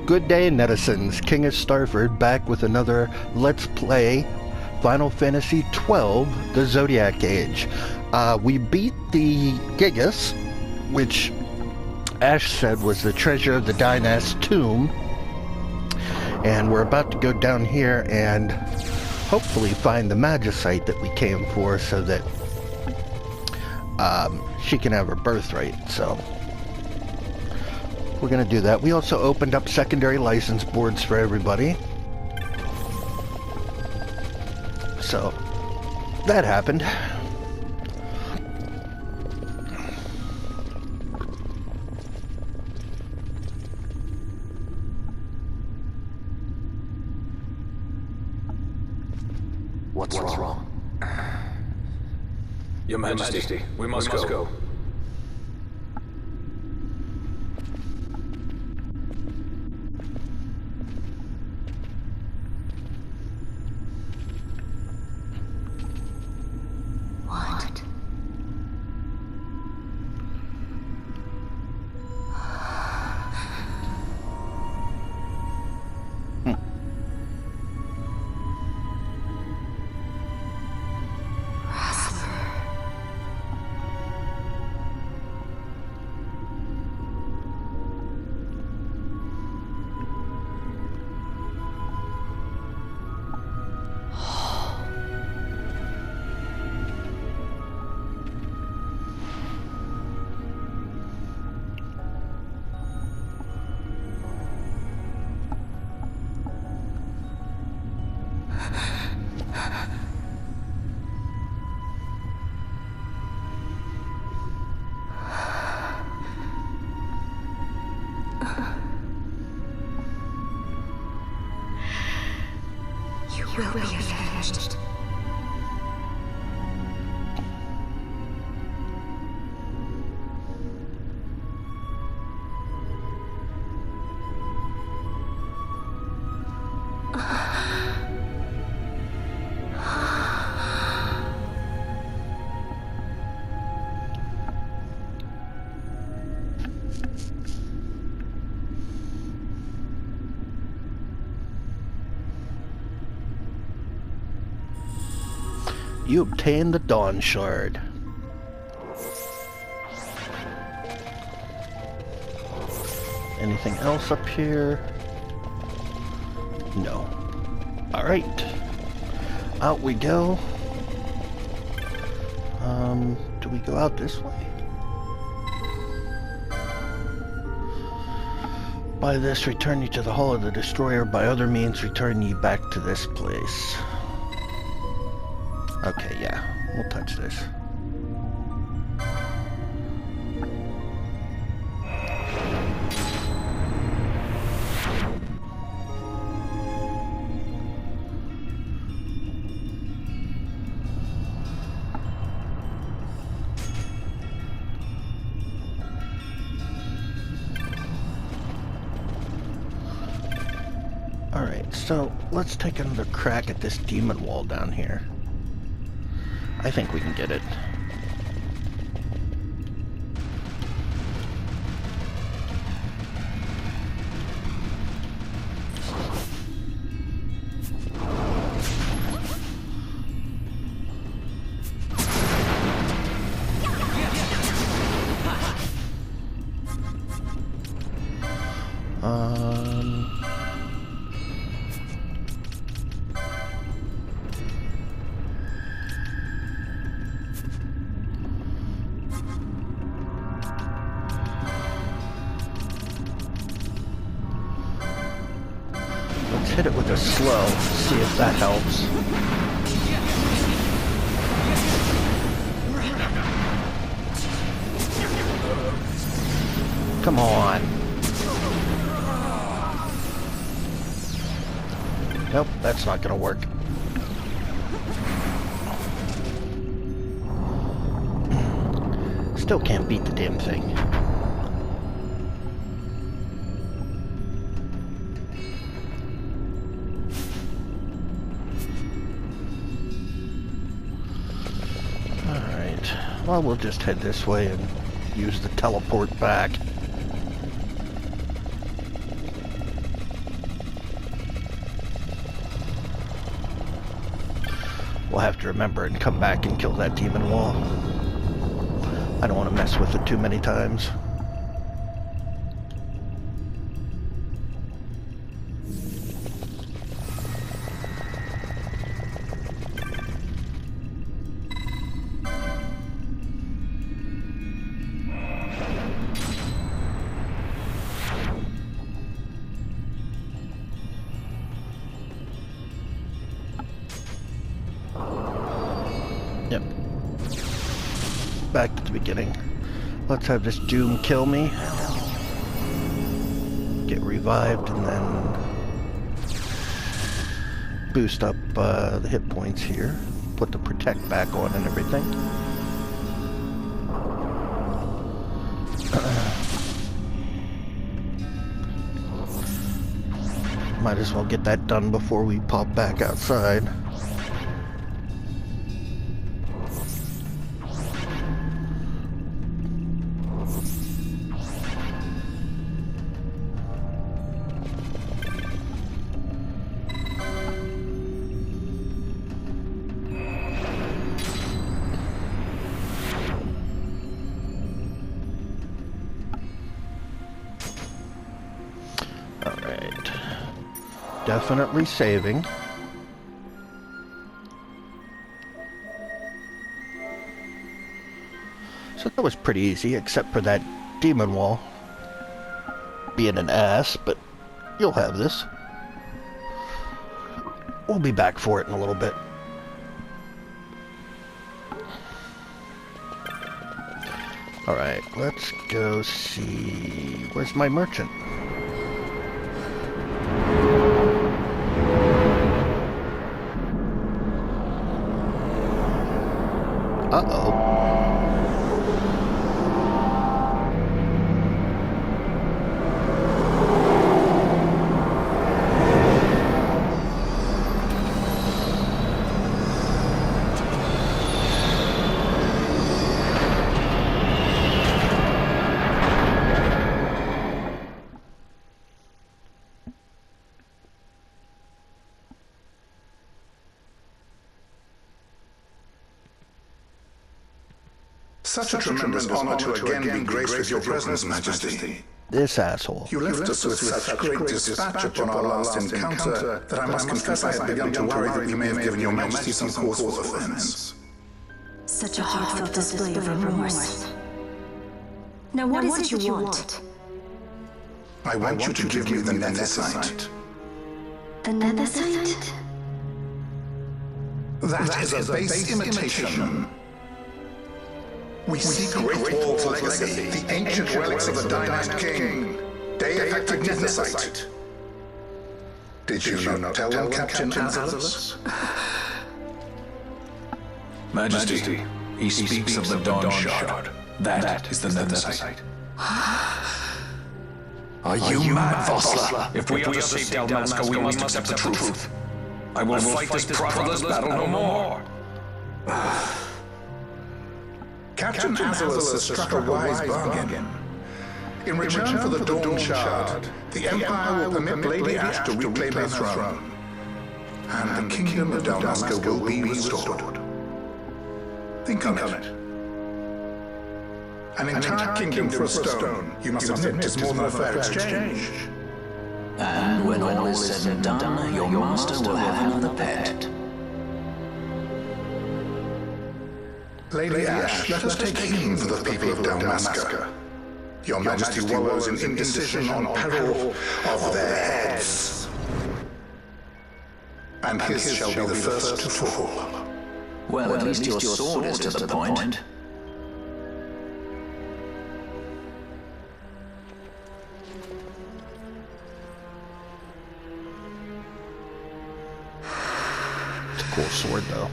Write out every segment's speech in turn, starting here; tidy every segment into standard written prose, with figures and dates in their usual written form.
Good day, netizens. King of Starford back with another Let's Play Final Fantasy XII, the Zodiac Age. We beat the Gigas, which Ash said was the treasure of the Dynas tomb. And we're about to go down here and hopefully find the Magicite that we came for so that she can have her birthright. So we're going to do that. We also opened up secondary license boards for everybody. So that happened. What's wrong? Your Majesty, we must go. What? You will be avenged. You obtain the Dawn Shard. Anything else up here? No. Alright. Out we go. Do we go out this way? By this, return you to the Hall of the Destroyer. By other means, return you back to this place. Okay, yeah, we'll touch this. Alright, so let's take another crack at this demon wall down here. I think we can get it. Hit it with a slow, see if that helps. Come on. Nope, that's not gonna work. Still can't beat the damn thing. Well, we'll just head this way and use the teleport back. We'll have to remember and come back and kill that demon wall. I don't want to mess with it too many times. Yep. Back to the beginning. Let's have this Doom kill me. Get revived and then boost up the hit points here. Put the protect back on and everything. Might as well get that done before we pop back outside. Alright. Definitely saving. So that was pretty easy, except for that demon wall being an ass, but you'll have this. We'll be back for it in a little bit. Alright, let's go see... Where's my merchant? Uh-oh. Such a tremendous honor to again be graced with your presence, Majesty. This asshole. You left us with such great dispatch upon our last encounter that I must confess I had begun to worry that we may have given your Majesty some cause for offense. Such a heartfelt display of remorse. Now what is it you want? I want you to give me the netherite. The netherite? That is a base imitation. We seek Great Wall's legacy, the ancient relics of the Dynast King. They affected netherite. Did you not tell them, Captain Azalus? Majesty, he speaks of the Dawn Shard. That is the netherite. Are you mad, Vossler? If we are to save Dalmasca, we must accept the truth. I will fight this profitless battle no more. Captain Azalus has struck a wise bargain. In return for the Dawn Shard, the Empire will permit Lady Ash to reclaim her throne, and the Kingdom of Dalmasca will be restored. Think on it. An entire kingdom for a stone, you must admit, is more than a fair exchange. And when all is said and done, your master will have another pet. Lady Ash, let us take aim for the people of Dalmasca. Your Majesty wallows in indecision on peril of their heads. And his shall be the first to fall. Well, at least your sword is to the point. It's a cool sword, though.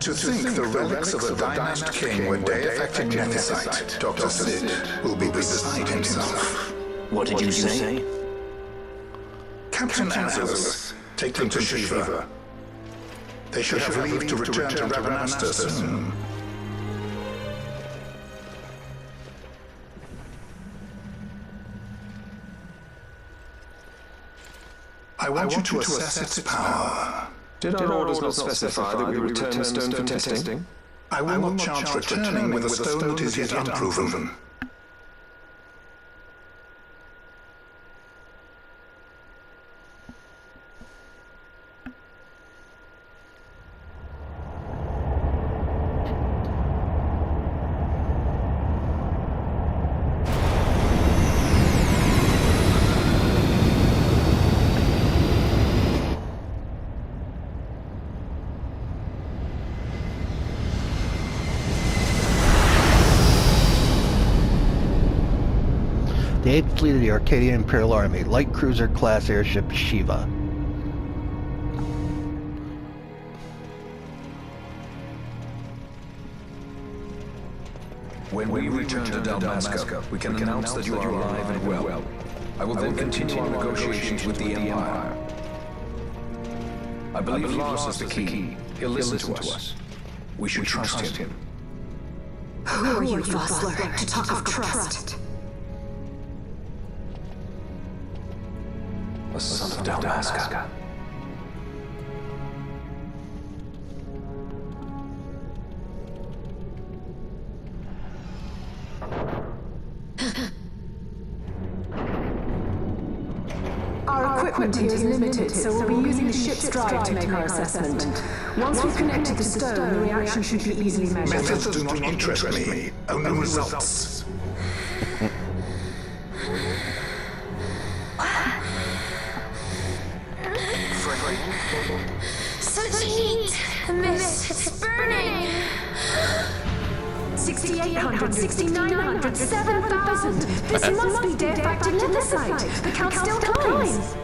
To think the relics of the Dynast King were day-affected netherite, Dr. Sid will be beside himself. What did you say? Captain Azalus, take them to Shiva. They should have leave to return to Ravenasta soon. I want you to assess its power. Did our orders not specify that we return the stone for testing? I will not chance returning with a stone that is yet unproven. The 8th Fleet of the Arcadian Imperial Army, light cruiser class airship Shiva. When we return to Dalmasca, we can announce that you are alive and well. I will then continue our negotiations with the Empire. I believe Lars is the key. He'll listen to us. We should trust him. Who are you, Vossler, to talk of trust? A son of Dalmasca. Our equipment here is limited, so we'll be using the ship's drive to make our assessment. Once we've connected the stone, the reaction should be easily measured. Methods do not interest me, only results. Such heat! The mist, it's burning! 6,800, 6,900, 7,000! This must be de-facto netherite! The count still climbs!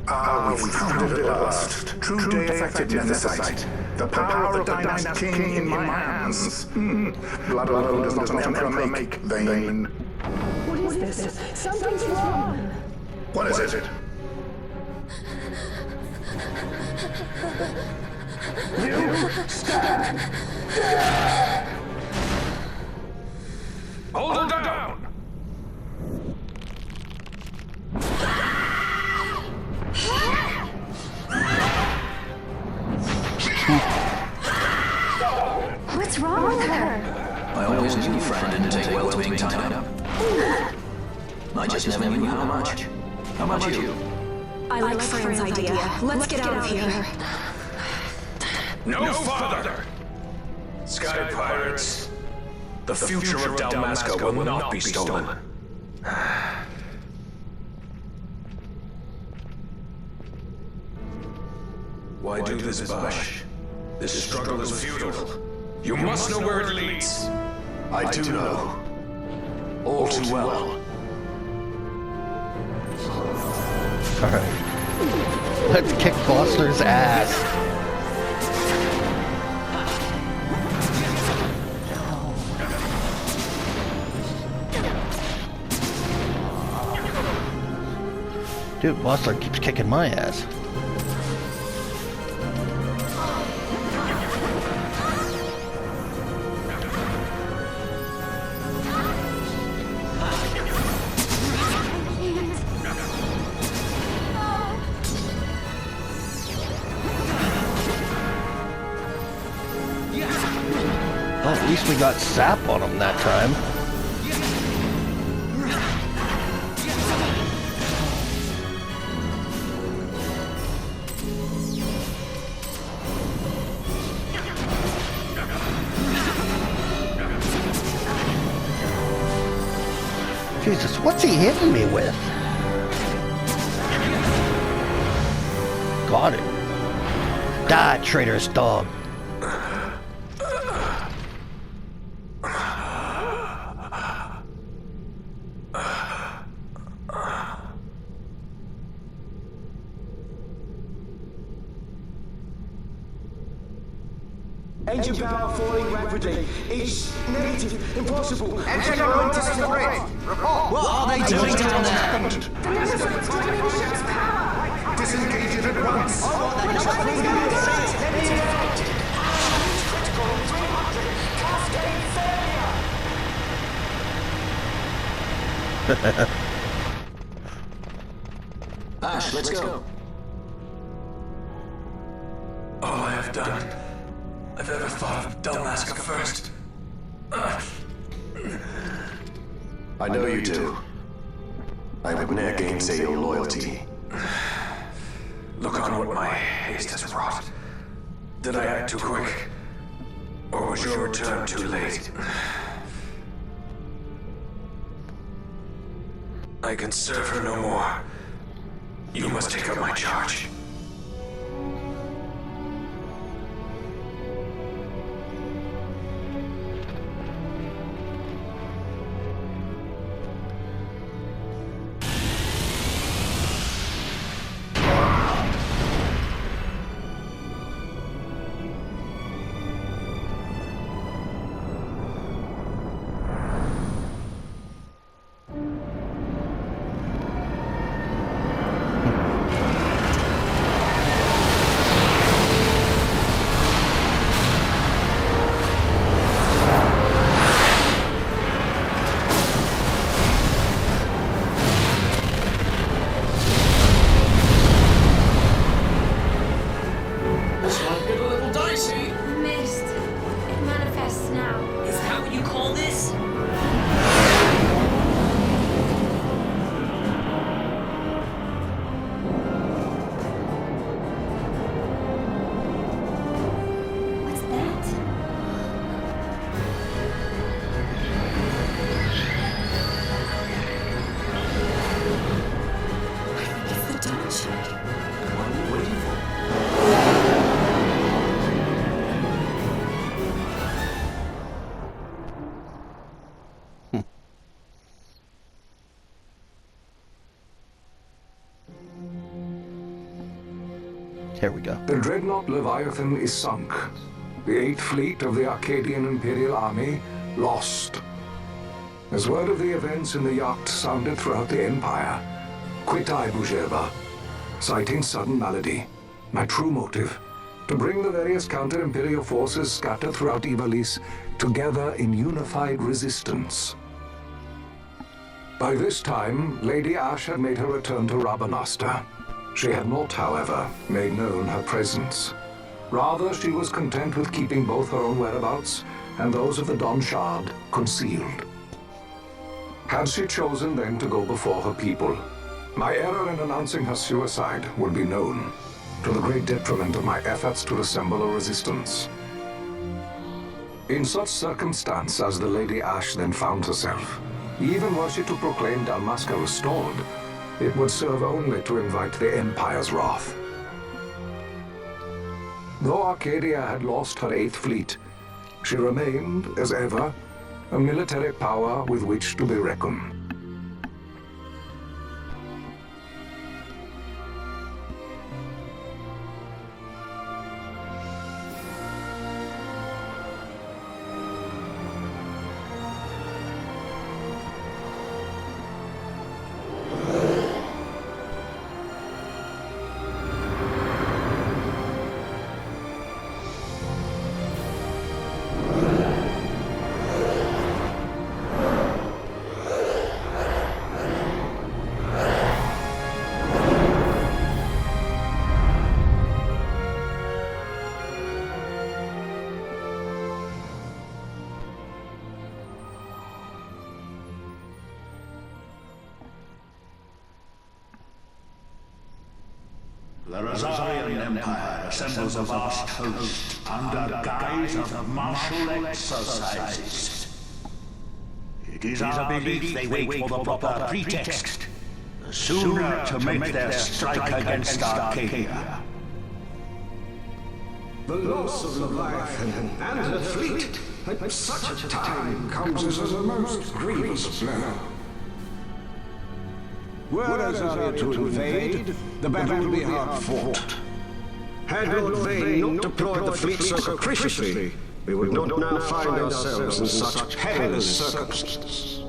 Ah, we found it at last. True day-affected netherite. The power of the dynasty king in my hands. Blood alone does not an emperor make, vain. What is this? Something's wrong! What is it? You stand! Hold her down! What's wrong with her? I always knew Fran didn't take well to being tied up. I just never knew how much. How about you? I like Fran's idea. Let's get out of here. No farther! Sky pirates, the future of Dalmasca will not be stolen. Why do this, Bash? This struggle is futile. You must know where it leads. I do know. All too well. Alright. Let's kick Vossler's ass. Dude, Vossler keeps kicking my ass. Well, at least we got sap on him that time. Jesus, what's he hitting me with? Got it. Die, traitorous dog. Engine power falling rapidly. It's negative. Impossible. Engine room disintegrate. Report. What are they doing down there? Disengage it at once. Ash, let's go. have done I've ever thought of Dalmasca first. I know you do. I would ne'er gainsay your loyalty. Look on what my haste has wrought. Did I act too quick? Or was your return too late? I can serve her no more. You must take up my charge. Here we go. The dreadnought Leviathan is sunk. The 8th Fleet of the Arcadian Imperial Army lost. As word of the events in the yacht sounded throughout the Empire, quit I Bujeva, citing sudden malady. My true motive, to bring the various counter-imperial forces scattered throughout Ivalice together in unified resistance. By this time, Lady Ash had made her return to Rabanasta. She had not, however, made known her presence. Rather, she was content with keeping both her own whereabouts and those of the Don Shard concealed. Had she chosen then to go before her people, my error in announcing her suicide would be known, to the great detriment of my efforts to assemble a resistance. In such circumstance as the Lady Ash then found herself, even were she to proclaim Dalmasca restored, it would serve only to invite the Empire's wrath. Though Arcadia had lost her 8th Fleet, she remained, as ever, a military power with which to be reckoned. The Rosarian Empire assembles a vast host under guise of martial exercises. It is our belief they wait for the proper pretext, the sooner to make their strike against Arcadia. The loss of Leviathan and her fleet at such a time comes as a most grievous blow. Were Rosaria to invade, the battle would be hard fought. Had Lord Vane not deployed the fleet so capriciously, we would not now find ourselves in such perilous circumstances.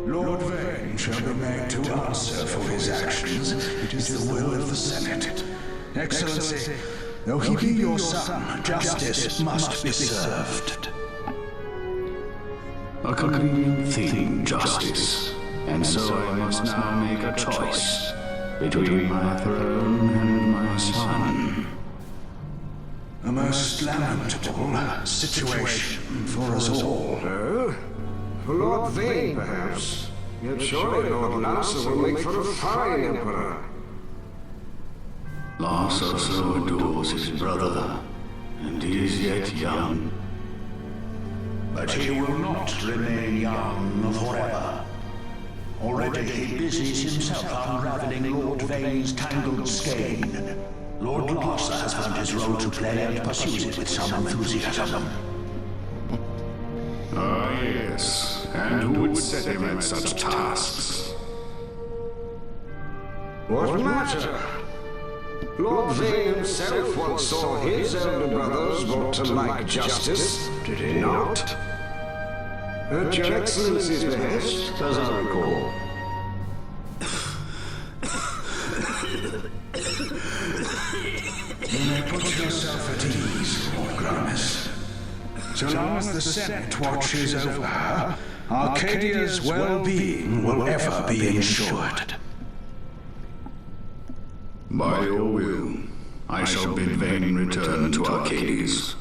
Lord Vane shall be made to answer for his actions. It is the will of the Senate. Excellency, though he be your son, justice must be served. A convenient thing, justice. And so I must now make a choice between my throne and my son. A most lamentable situation for us all. For Lord Vane, perhaps. Yet surely Lord Larsa will make for a fine emperor. Larsa so adores his brother, and he is yet young. But he will not remain young forever. Already he busies himself unraveling Lord Vane's tangled skein. Lord Larsa has found his role to play and pursues it with some enthusiasm. Ah, yes. And who would set him at such tasks? What matter? Lord Vane himself once saw his elder brothers brought to like justice, did he not? At your Excellency's behest, as I recall. You may put yourself at ease, Lord Gramis. So long as the Senate watches over her, Arcadia's well-being will ever be ensured. By your will, I shall bid Vane return to Arcades.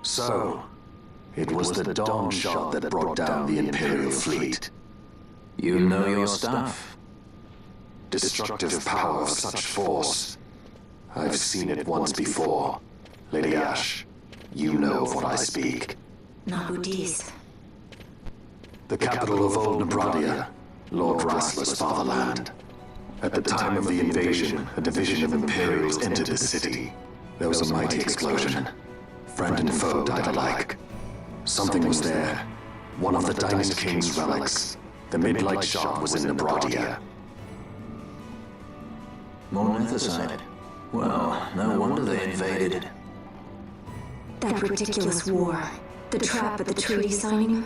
So, it was the Dawn Shot that brought down the Imperial fleet. You know your stuff. Destructive power of such force. I've seen it once before. Lady Ash, you know of what I speak. Nabudis. The capital of Old Nebradia, Lord Rassler's fatherland. At the time of the invasion, a division of Imperials entered the city. There was a mighty explosion. Friend and foe died alike. Something was there. One of the Dynast King's relics. The Midlight Shot was in Nebradia. More Nethicite. Well, no wonder they invaded. That ridiculous war. The trap at the treaty signing.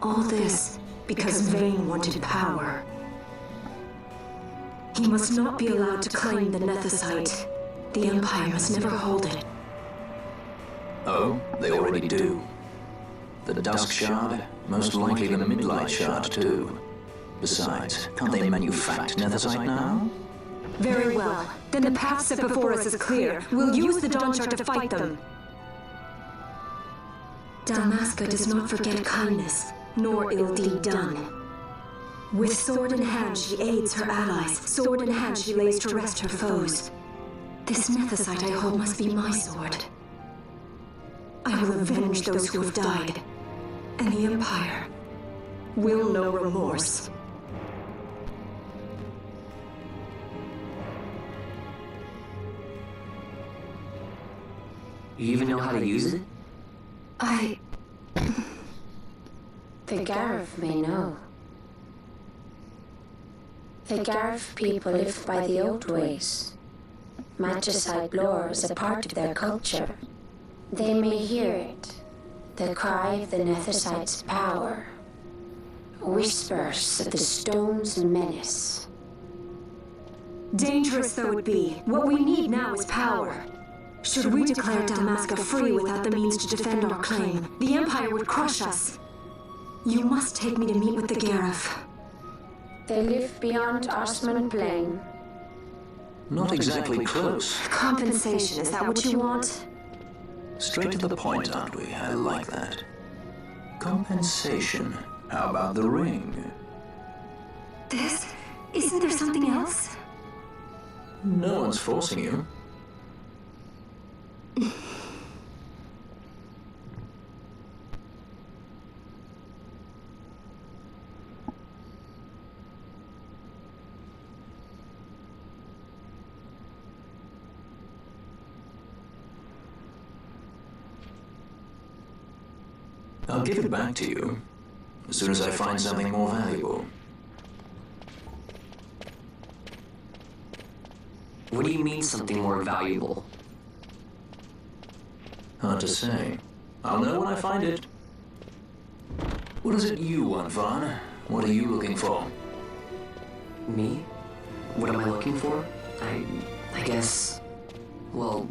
All this because Vane wanted power. He must not be allowed to claim the Nethicite. The Empire must never hold it. Oh, they already do. The Dusk Shard, most likely the Midlight Shard too. Besides, can't they manufacture Nethicite now? Very well. Then the path set before us is clear. We'll use the Dawn Shard to fight them. Dalmasca does not forget kindness, nor ill deed done. With sword in hand, she aids her allies. Sword in hand, she lays to rest her foes. This Nethicite I hold must be my sword. I will avenge those who have died, and the Empire will know remorse. You even know how to use it? The Garif may know. The Garif people live by the old ways. Magicite lore is a part of their culture. They may hear it, the cry of the Nethicite's power, whispers of the stone's menace. Dangerous though it be, what we need now is power. Should we declare Dalmasca free without the means to defend our claim, the Empire would crush us. You must take me to meet with the Garif. They live beyond Osman Plain. Not exactly close. Compensation, is that what you want? Straight to the point, aren't we? I like that. Compensation. How about the ring? Isn't there something else? No one's forcing you. I'll give it back to you as soon as I find something more valuable. What do you mean something more valuable? Hard to say. I'll know when I find it. What is it you want, Vaughn? What are you looking for? Me? What am I looking for? I guess... Well,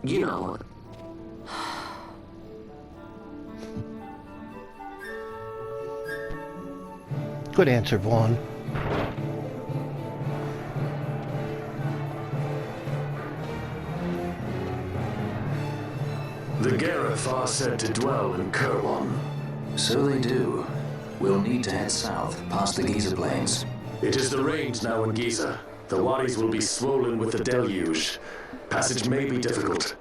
you know... Good answer, Vaughn. The Gareth are said to dwell in Kerwan. So they do. We'll need to head south, past the Giza Plains. It is the rains now in Giza. The wadis will be swollen with the deluge. Passage may be difficult.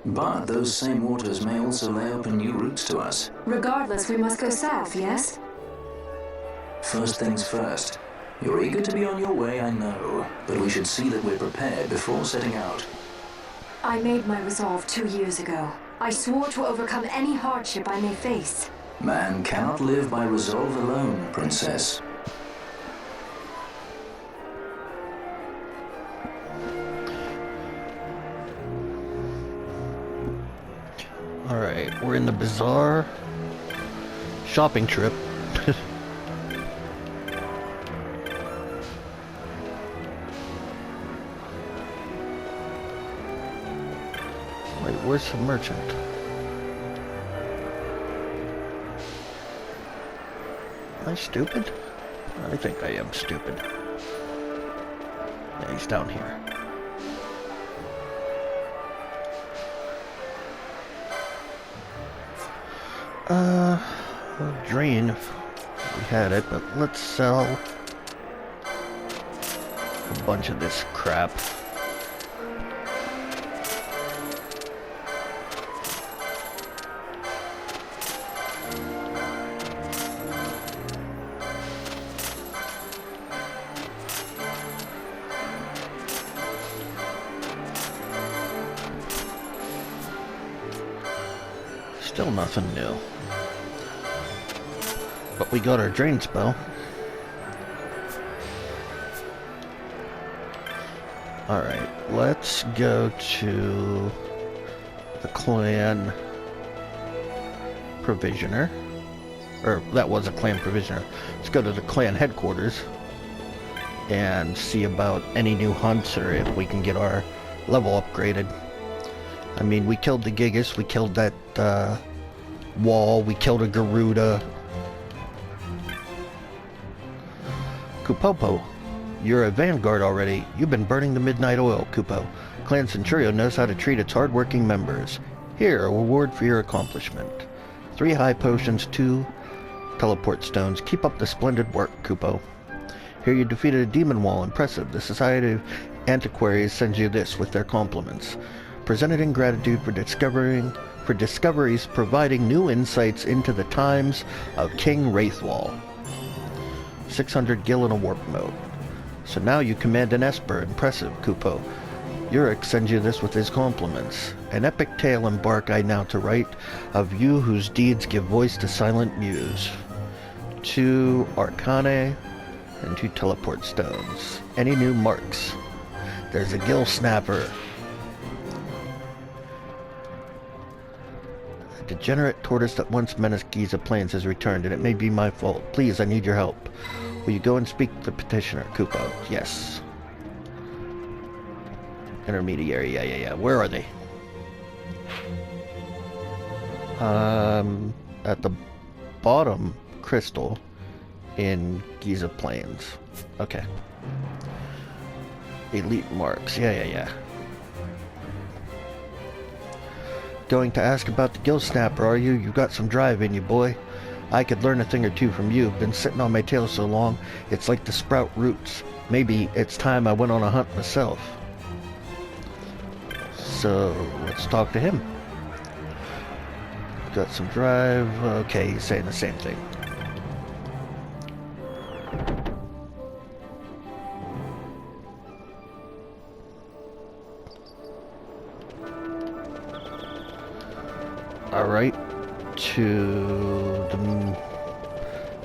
But those same waters may also lay open new routes to us. Regardless, we must go south, yes? First things first. You're eager to be on your way, I know. But we should see that we're prepared before setting out. I made my resolve 2 years ago. I swore to overcome any hardship I may face. Man cannot live by resolve alone, Princess. Alright, we're in the bizarre shopping trip. Wait, where's the merchant? Am I stupid? I think I am stupid. Yeah, he's down here. Drain if we had it, but let's sell a bunch of this crap. Still nothing new. But we got our drain spell. Alright, let's go to the clan provisioner. Or, that was a clan provisioner. Let's go to the clan headquarters and see about any new hunts or if we can get our level upgraded. I mean, we killed the Gigas, we killed that wall, we killed a Garuda. Kupopo, you're a vanguard already. You've been burning the midnight oil, Kupo. Clan Centurio knows how to treat its hard-working members. Here, a reward for your accomplishment. 3 high potions, 2 teleport stones. Keep up the splendid work, Kupo. Here you defeated a demon wall. Impressive. The Society of Antiquaries sends you this with their compliments. Presented in gratitude for discoveries providing new insights into the times of King Wraithwall. 600 gil in a warp mode. So now you command an Esper. Impressive, Kupo. Yurik sends you this with his compliments. An epic tale embark I now to write of you whose deeds give voice to silent muse. 2 Arcane and 2 teleport stones. Any new marks? There's a gill snapper. A degenerate tortoise that once menaced Giza Plains has returned, and it may be my fault. Please, I need your help. Will you go and speak to the petitioner, Kupo? Yes. Intermediary, yeah. Where are they? At the bottom crystal in Giza Plains. Okay. Elite marks, yeah. Going to ask about the gill snapper, are you? You've got some drive in you, boy. I could learn a thing or two from you. Been sitting on my tail so long, it's like to sprout roots. Maybe it's time I went on a hunt myself. So, let's talk to him. Got some drive. Okay, he's saying the same thing. Alright, to the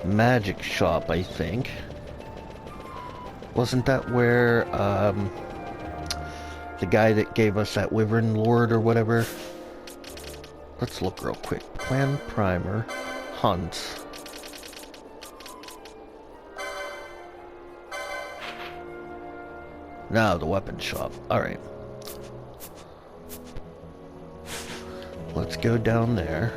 magic shop, I think. Wasn't that where, the guy that gave us that Wyvern Lord or whatever? Let's look real quick. Clan Primer, Hunts. Now the weapon shop. Alright. Let's go down there.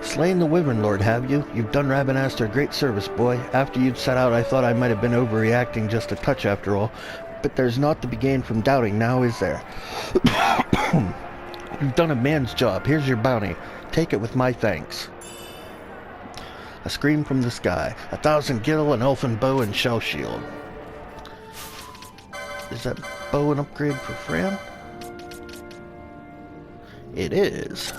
Slain the Wyvern Lord, have you? You've done Rabanastre a great service, boy. After you'd set out, I thought I might have been overreacting just a touch after all. But there's naught to be gained from doubting, now is there? You've done a man's job. Here's your bounty. Take it with my thanks. A scream from the sky. 1,000 gil, an elfin bow, and shell shield. Is that bow an upgrade for Fran? It is.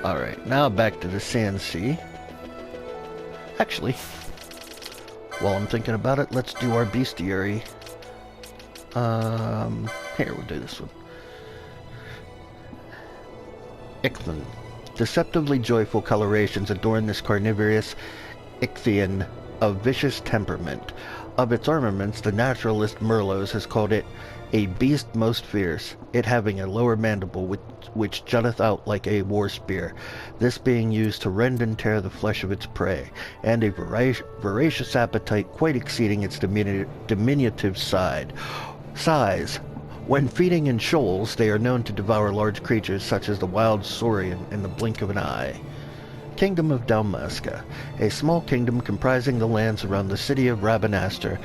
Alright, now back to the Sand Sea. Actually, while I'm thinking about it, let's do our bestiary. Here, we'll do this one. Ichthyan. Deceptively joyful colorations adorn this carnivorous Ichthyan of vicious temperament. Of its ornaments, the naturalist Merlos has called it a beast most fierce, it having a lower mandible which jutteth out like a war spear, this being used to rend and tear the flesh of its prey, and a voracious appetite quite exceeding its diminutive size. When feeding in shoals, they are known to devour large creatures such as the wild saurian in the blink of an eye. Kingdom of Dalmasca, a small kingdom comprising the lands around the city of Rabanastre,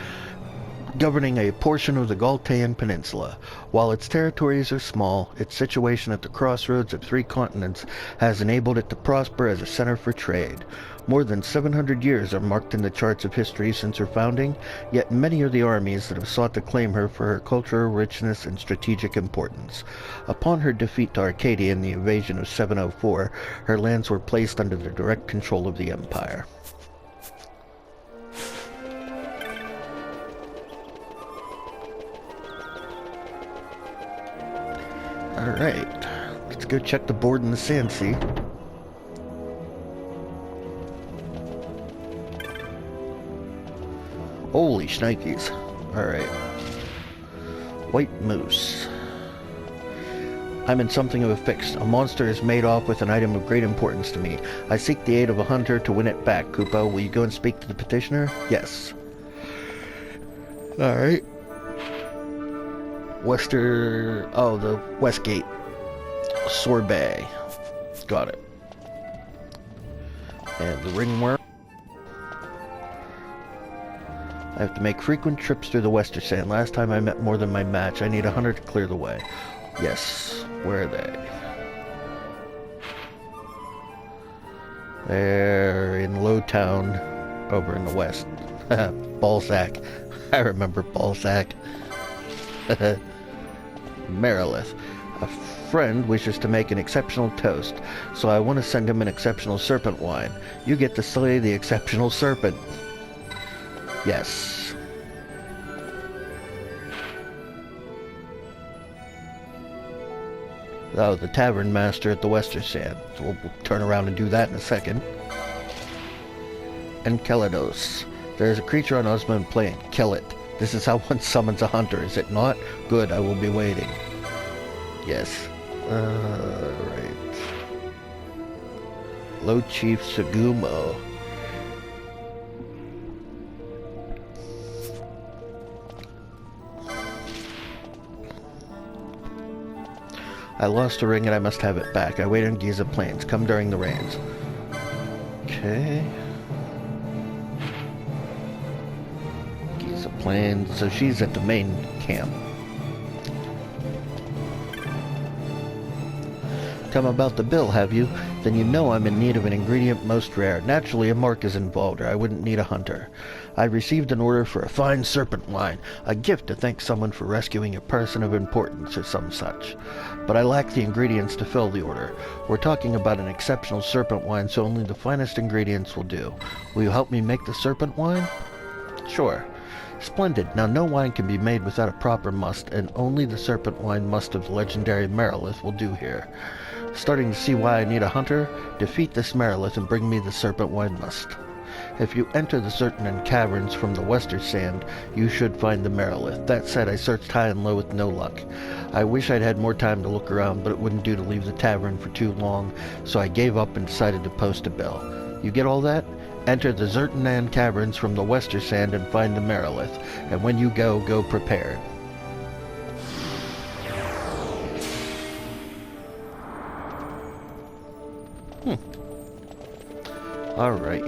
governing a portion of the Galtaean Peninsula. While its territories are small, its situation at the crossroads of 3 continents has enabled it to prosper as a center for trade. More than 700 years are marked in the charts of history since her founding, yet many are the armies that have sought to claim her for her cultural richness and strategic importance. Upon her defeat to Arcadia in the invasion of 704, her lands were placed under the direct control of the Empire. Alright, let's go check the board in the Sand Sea. Holy shnikes. Alright. White Moose. I'm in something of a fix. A monster is made off with an item of great importance to me. I seek the aid of a hunter to win it back. Kupo, will you go and speak to the petitioner? Yes. Alright. The Westgate. Sorbet. Got it. And the ringworm. I have to make frequent trips through the Western Sand. Last time I met more than my match. I need a hunter to clear the way. Yes. Where are they? They're in Lowtown, over in the west. Balzac. I remember Balzac. Marilith. A friend wishes to make an exceptional toast, so I want to send him an exceptional serpent wine. You get to slay the exceptional serpent. Yes. Oh, the tavern master at the Western Sand. So we'll turn around and do that in a second. Enceladus. There is a creature on Osmond Plain. Kill it. This is how one summons a hunter, is it not? Good, I will be waiting. Yes. Right. Low Chief Segumo. I lost a ring and I must have it back. I wait on Giza Plains. Come during the rains. Okay. Giza Plains. So she's at the main camp. Come about the bill, have you? Then you know I'm in need of an ingredient most rare. Naturally, a mark is involved, or I wouldn't need a hunter. I received an order for a fine serpent wine, a gift to thank someone for rescuing a person of importance or some such. But I lack the ingredients to fill the order. We're talking about an exceptional serpent wine, so only the finest ingredients will do. Will you help me make the serpent wine? Sure. Splendid. Now, no wine can be made without a proper must, and only the serpent wine must of the legendary Merilith will do here. Starting to see why I need a hunter? Defeat this Merilith and bring me the serpent wine must. If you enter the certain caverns from the western sand, you should find the Merilith. That said, I searched high and low with no luck. I wish I'd had more time to look around, but it wouldn't do to leave the tavern for too long, so I gave up and decided to post a bill. You get all that? Enter the Zertanan caverns from the western sand and find the Merilith, and when you go, go prepared. Alright.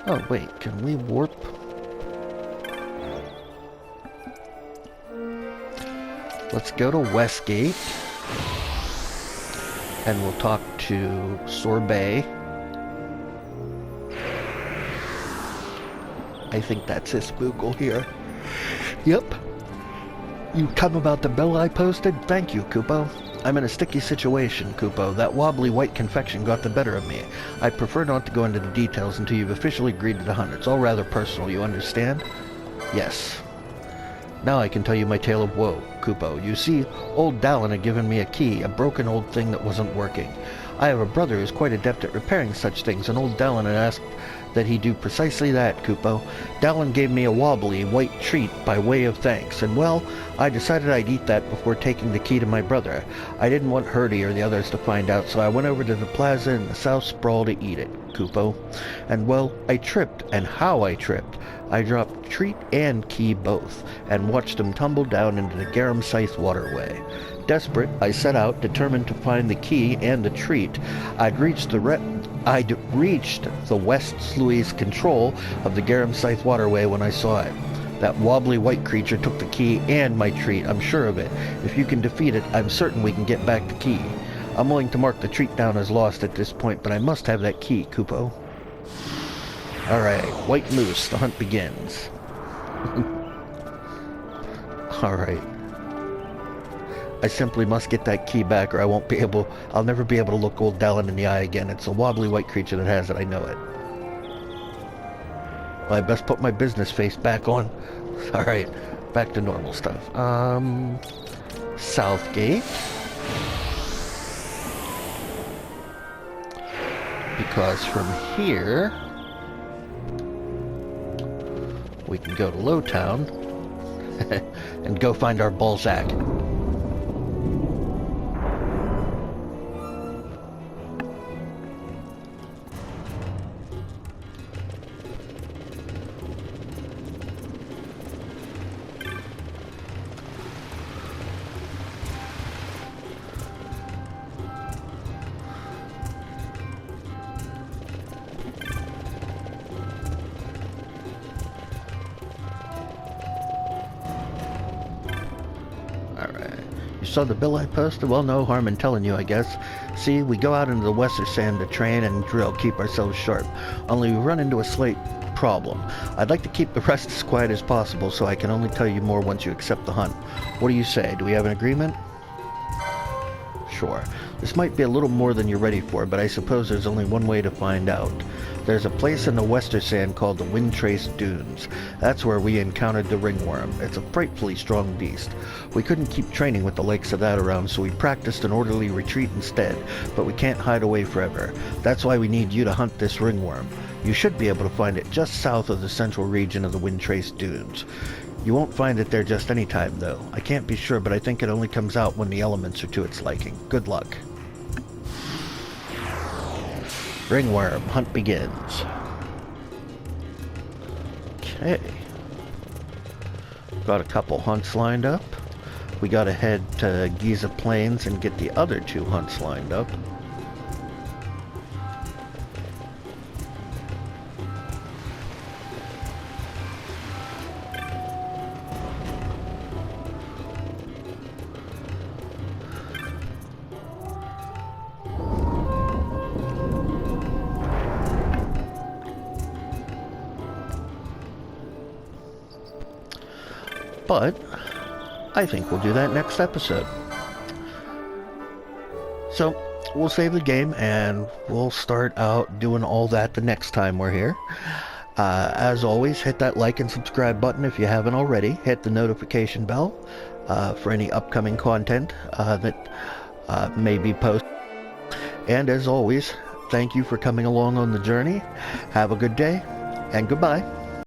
Oh wait, can we warp? Let's go to Westgate. And we'll talk to Sorbet. I think that's his Google here. Yep. You come about the bill I posted? Thank you, Kupo. I'm in a sticky situation, Kupo. That wobbly white confection got the better of me. I prefer not to go into the details until you've officially agreed to the hunt. It's all rather personal, you understand? Yes. Now I can tell you my tale of woe, Kupo. You see, old Dallin had given me a key, a broken old thing that wasn't working. I have a brother who's quite adept at repairing such things, and old Dallin had asked that he do precisely that, Kupo. Dallin gave me a wobbly white treat by way of thanks, and well, I decided I'd eat that before taking the key to my brother. I didn't want Hurdy or the others to find out, so I went over to the plaza in the South Sprawl to eat it, Kupo. And well, I tripped, and how I tripped. I dropped treat and key both, and watched them tumble down into the Garum Scythe waterway. Desperate, I set out, determined to find the key and the treat. I'd reached the West Sluice control of the Garum Scythe waterway when I saw it. That wobbly white creature took the key and my treat, I'm sure of it. If you can defeat it, I'm certain we can get back the key. I'm willing to mark the treat down as lost at this point, but I must have that key, Kupo. Alright, White Moose, the hunt begins. Alright. I simply must get that key back or I'll never be able to look old Dallin in the eye again. It's a wobbly white creature that has it, I know it. Well, I best put my business face back on. Alright, back to normal stuff. Southgate. Because from here, we can go to Lowtown and go find our Balzac. Saw the bill I posted? Well, no harm in telling you, I guess. See, we go out into the western sand to train and drill, keep ourselves sharp. Only we run into a slight problem. I'd like to keep the rest as quiet as possible, so I can only tell you more once you accept the hunt. What do you say? Do we have an agreement? sure. This might be a little more than you're ready for, but I suppose there's only one way to find out. There's a place in the Western Sand called the Windtrace Dunes. That's where we encountered the ringworm. It's a frightfully strong beast. We couldn't keep training with the likes of that around, so we practiced an orderly retreat instead, but we can't hide away forever. That's why we need you to hunt this ringworm. You should be able to find it just south of the central region of the Windtrace Dunes. You won't find it there just any time, though. I can't be sure, but I think it only comes out when the elements are to its liking. Good luck. Ringworm, hunt begins. Okay. Got a couple hunts lined up. We gotta head to Giza Plains and get the other 2 hunts lined up. But I think we'll do that next episode. So we'll save the game and we'll start out doing all that the next time we're here. As always, hit that like and subscribe button if you haven't already. Hit the notification bell for any upcoming content that may be posted. And as always, thank you for coming along on the journey. Have a good day and goodbye.